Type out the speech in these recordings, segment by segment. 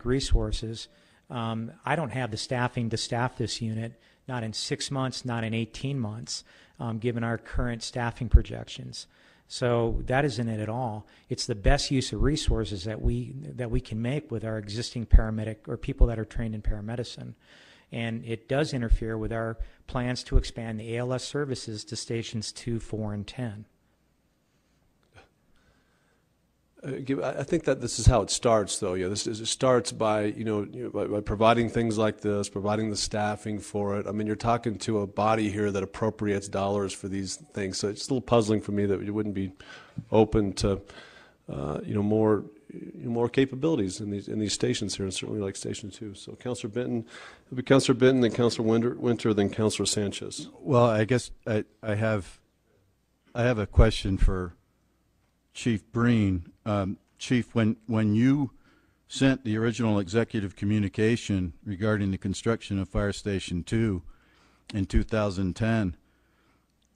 resources. I don't have the staffing to staff this unit, not in 6 months, not in 18 months, given our current staffing projections. So that isn't it at all. It's the best use of resources that we can make with our existing paramedic or people that are trained in paramedicine. And it does interfere with our plans to expand the ALS services to stations 2, 4, and 10. I think that this is how it starts, though. Yeah, it starts by by providing things like this, providing the staffing for it. I mean, you're talking to a body here that appropriates dollars for these things, so it's a little puzzling for me that you wouldn't be open to more capabilities in these stations here, and certainly like Station 2. So, Councilor Benton, it'll be Councilor Benton, then Councilor Winter, then Councilor Sanchez. Well, I guess I have a question for Chief Breen. Chief, when you sent the original executive communication regarding the construction of Fire Station 2 in 2010,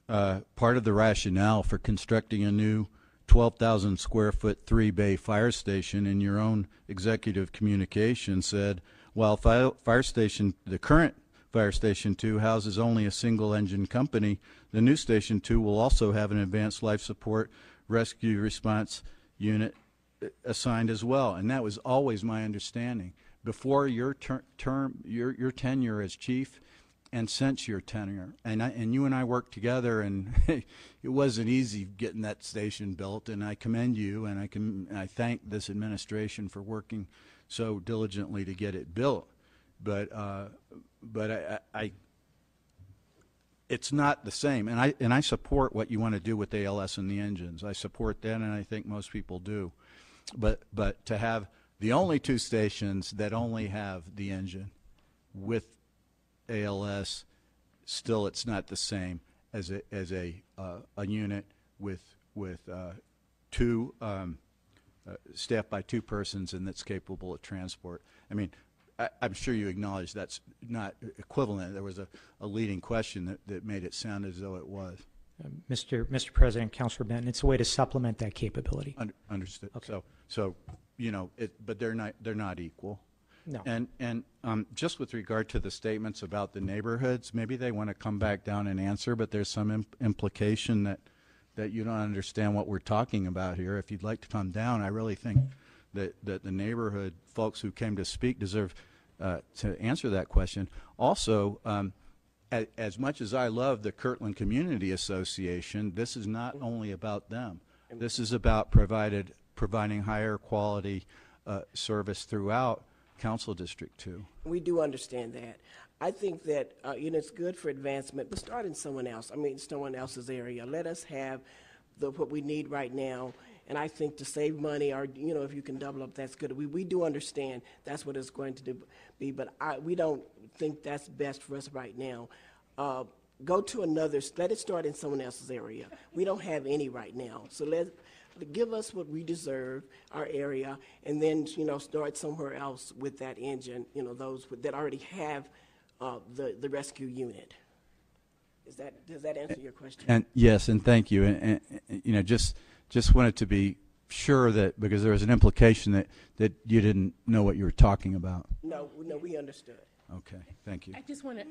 part of the rationale for constructing a new 12,000 square foot 3-bay fire station in your own executive communication said, while the current Fire Station 2 houses only a single engine company, the new Station 2 will also have an advanced life support rescue response unit assigned as well. And that was always my understanding before your your tenure as chief and since your tenure. And you and I worked together, and it wasn't easy getting that station built, and I commend you, and I thank this administration for working so diligently to get it built. But it's not the same, and I support what you want to do with ALS and the engines. I support that, and I think most people do. But to have the only 2 stations that only have the engine with ALS, still it's not the same as a unit with 2 staffed by 2 persons and that's capable of transport. I mean, I'm sure you acknowledge that's not equivalent. There was a leading question that made it sound as though it was. Mr. President, Councilor Benton, it's a way to supplement that capability. Understood. Okay. So but they're not equal. No. And just with regard to the statements about the neighborhoods, maybe they want to come back down and answer, but there's some implication that you don't understand what we're talking about here. If you'd like to come down, I really think that the neighborhood folks who came to speak deserve to answer that question. Also, as much as I love the Kirtland Community Association, this is not only about them. This is about providing higher quality service throughout Council District 2. We do understand that. I think that it's good for advancement, but start in someone else's area. Let us have what we need right now. And I think to save money, or if you can double up, that's good. We do understand that's what it's going to be, but we don't think that's best for us right now. Go to another. Let it start in someone else's area. We don't have any right now, so give us what we deserve, our area, and then start somewhere else with that engine. Those that already have the rescue unit. Does that answer your question? And yes, and thank you. And just wanted to be sure that, because there was an implication that you didn't know what you were talking about. No, we understood. Okay, thank you. I just want to,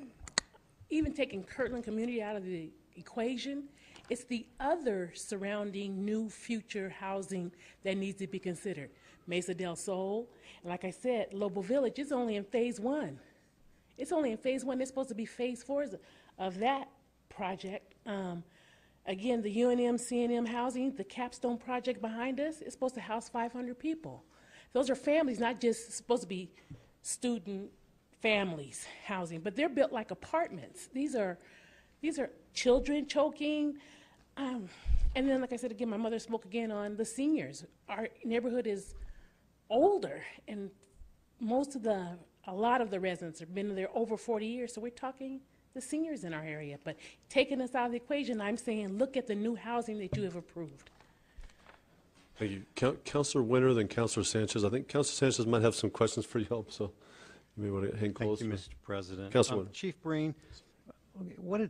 even taking Kirtland Community out of the equation, it's the other surrounding new future housing that needs to be considered. Mesa del Sol, and like I said, Lobo Village is only in phase 1. It's only in phase 1. There's supposed to be phase 4 of that project. Again, the UNM, CNM housing, the Capstone project behind us is supposed to house 500 people. Those are families, not just supposed to be student families housing, but they're built like apartments. These are children choking. And then, like I said, again, my mother spoke again on the seniors. Our neighborhood is older, and a lot of the residents have been there over 40 years, so we're talking the seniors in our area. But taking us out of the equation, I'm saying look at the new housing that you have approved. Thank you. Councilor Winter, then Councilor Sanchez. I think Councilor Sanchez might have some questions for you, so you may want to hang close. Thank you, Mr. President. Councilor Winter. Chief Breen, what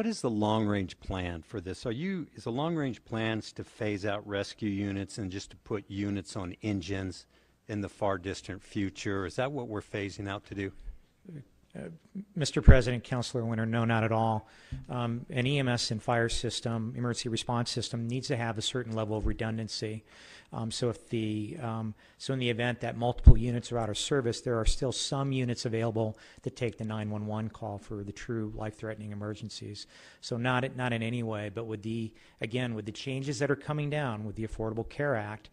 is the long-range plan for this? Is the long-range plans to phase out rescue units and just to put units on engines in the far distant future? Is that what we're phasing out to do? Mr. President, Councilor Winter, no, not at all. An EMS and fire system, emergency response system, needs to have a certain level of redundancy. So in the event that multiple units are out of service, there are still some units available to take the 911 call for the true life-threatening emergencies. So not in any way, but with the changes that are coming down with the Affordable Care Act,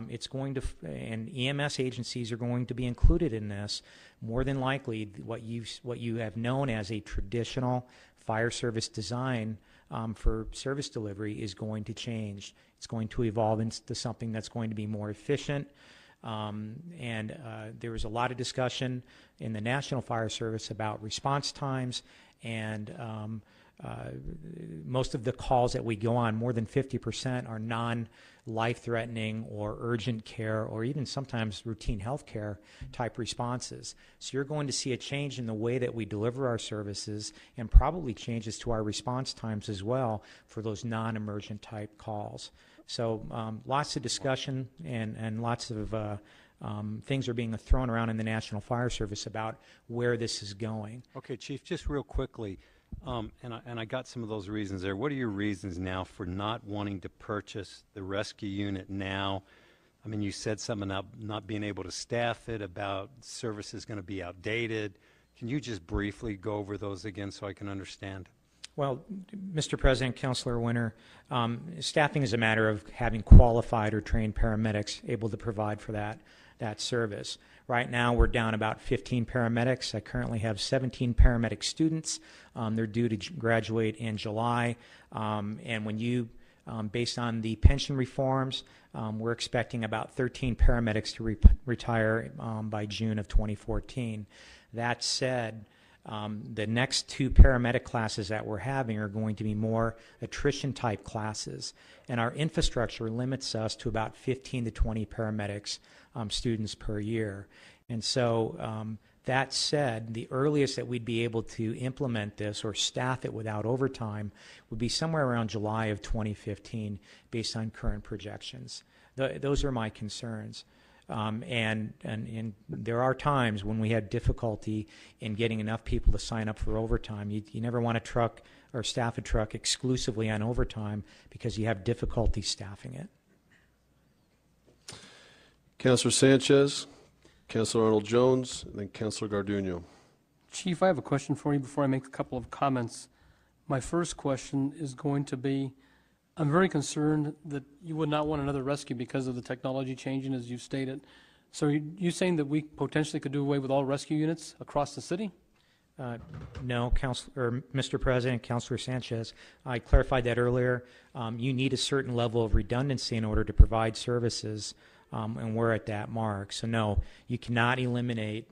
it's going to, and EMS agencies are going to be included in this. More than likely, what you have known as a traditional fire service design for service delivery is going to change. It's going to evolve into something that's going to be more efficient. There was a lot of discussion in the National Fire Service about response times, and most of the calls that we go on, more than 50%, are non-life-threatening or urgent care or even sometimes routine health care type responses. So you're going to see a change in the way that we deliver our services, and probably changes to our response times as well for those non-emergent type calls. So lots of discussion and lots of things are being thrown around in the National Fire Service about where this is going. Okay, Chief, just real quickly, and I got some of those reasons there. What are your reasons now for not wanting to purchase the rescue unit now? I mean, you said something about not being able to staff it, about services going to be outdated. Can you just briefly go over those again so I can understand? Well, Mr. President, Councilor Winter, staffing is a matter of having qualified or trained paramedics able to provide for that service. Right now, we're down about 15 paramedics. I currently have 17 paramedic students. They're due to graduate in July. And when you, based on the pension reforms, we're expecting about 13 paramedics to retire by June of 2014. That said, the next two paramedic classes that we're having are going to be more attrition type classes, and our infrastructure limits us to about 15 to 20 paramedics students per year. And so that said, the earliest that we'd be able to implement this or staff it without overtime would be somewhere around July of 2015 based on current projections. Those are my concerns. And there are times when we had difficulty in getting enough people to sign up for overtime. You never want to truck or staff a truck exclusively on overtime because you have difficulty staffing it. Councilor Sanchez, Councilor Arnold-Jones, and then Councilor Garduño. Chief, I have a question for you before I make a couple of comments. My first question is going to be, I'm very concerned that you would not want another rescue because of the technology changing, as you stated. So are you saying that we potentially could do away with all rescue units across the city? No, Mr. President, Councilor Sanchez, I clarified that earlier. You need a certain level of redundancy in order to provide services, and we're at that mark. So no, you cannot eliminate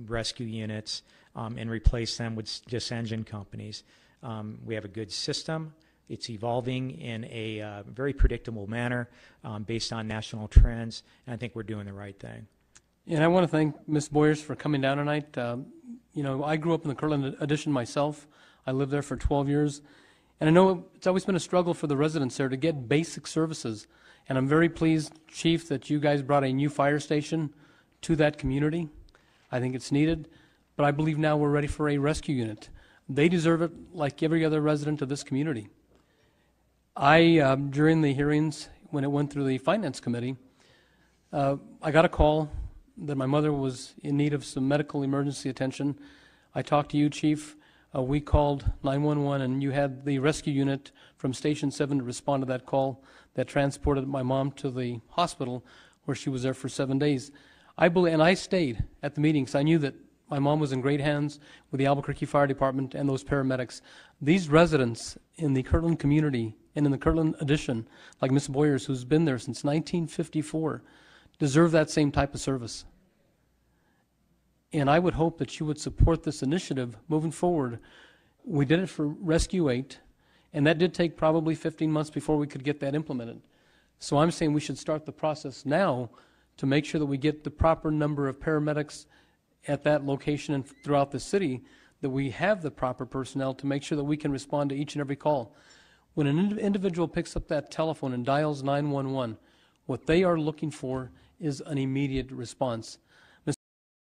rescue units and replace them with just engine companies. We have a good system. It's evolving in a very predictable manner based on national trends, and I think we're doing the right thing. And I want to thank Ms. Boyers for coming down tonight. You know, I grew up in the Kirtland Addition myself. I lived there for 12 years. And I know it's always been a struggle for the residents there to get basic services. And I'm very pleased, Chief, that you guys brought a new fire station to that community. I think it's needed. But I believe now we're ready for a rescue unit. They deserve it like every other resident of this community. During the hearings, when it went through the Finance Committee, I got a call that my mother was in need of some medical emergency attention. I talked to you, Chief. We called 911, and you had the rescue unit from Station 7 to respond to that call that transported my mom to the hospital where she was there for 7 days. And I stayed at the meeting because I knew that my mom was in great hands with the Albuquerque Fire Department and those paramedics. These residents in the Kirtland community and in the Kirtland Addition, like Ms. Boyers, who's been there since 1954, deserve that same type of service. And I would hope that you would support this initiative moving forward. We did it for Rescue 8, and that did take probably 15 months before we could get that implemented. So I'm saying we should start the process now to make sure that we get the proper number of paramedics at that location and throughout the city, that we have the proper personnel to make sure that we can respond to each and every call. When an individual picks up that telephone and dials 911, what they are looking for is an immediate response.